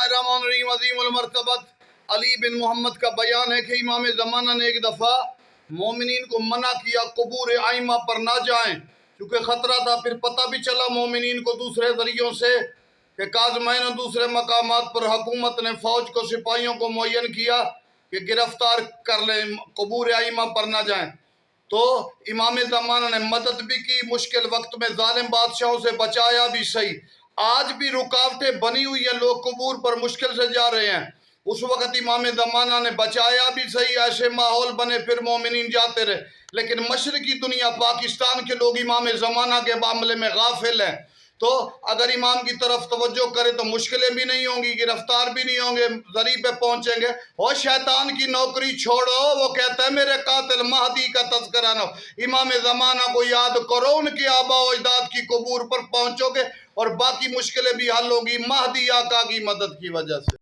बिस्मिल्लाहिर्रहमानिर्रहीम। अज़ीम उल-मर्तबत अली बिन मोहम्मद का बयान है कि इमाम ज़माना ने एक दफ़ा मोमिनीन को मना किया कबूर आइमा पर ना जाएं, क्योंकि ख़तरा था। फिर पता भी चला मोमिनीन को दूसरे ज़रियों से कि काज़मैन और दूसरे मकामात पर हुकूमत ने फ़ौज को, सिपाहियों को मुअय्यन किया कि गिरफ्तार कर लें, कबूर आइमा पर ना जाएं। तो इमाम ज़माना ने मदद भी की, मुश्किल वक्त में ज़ालिम बादशाहों से बचाया भी सही। आज भी रुकावटें बनी हुई हैं, लोग कबूर पर मुश्किल से जा रहे हैं। उस वक़्त इमाम ज़माना ने बचाया भी सही, ऐसे माहौल बने फिर मोमिनीन जाते रहे। लेकिन मशरकी दुनिया, पाकिस्तान के लोग इमाम ज़माना के मामले में गाफिल हैं। तो अगर इमाम की तरफ तवज्जो करे तो मुश्किलें भी नहीं होंगी, गिरफ्तार भी नहीं होंगे, ज़री पे पहुंचेंगे। और शैतान की नौकरी छोड़ो, वो कहता है मेरे कातिल महदी का तज़किरा न हो। इमाम ज़माना को याद करो, उनके आबा व अजदाद की कबूर पर पहुंचोगे और बाकी मुश्किलें भी हल होगी महदी आका की मदद की वजह से।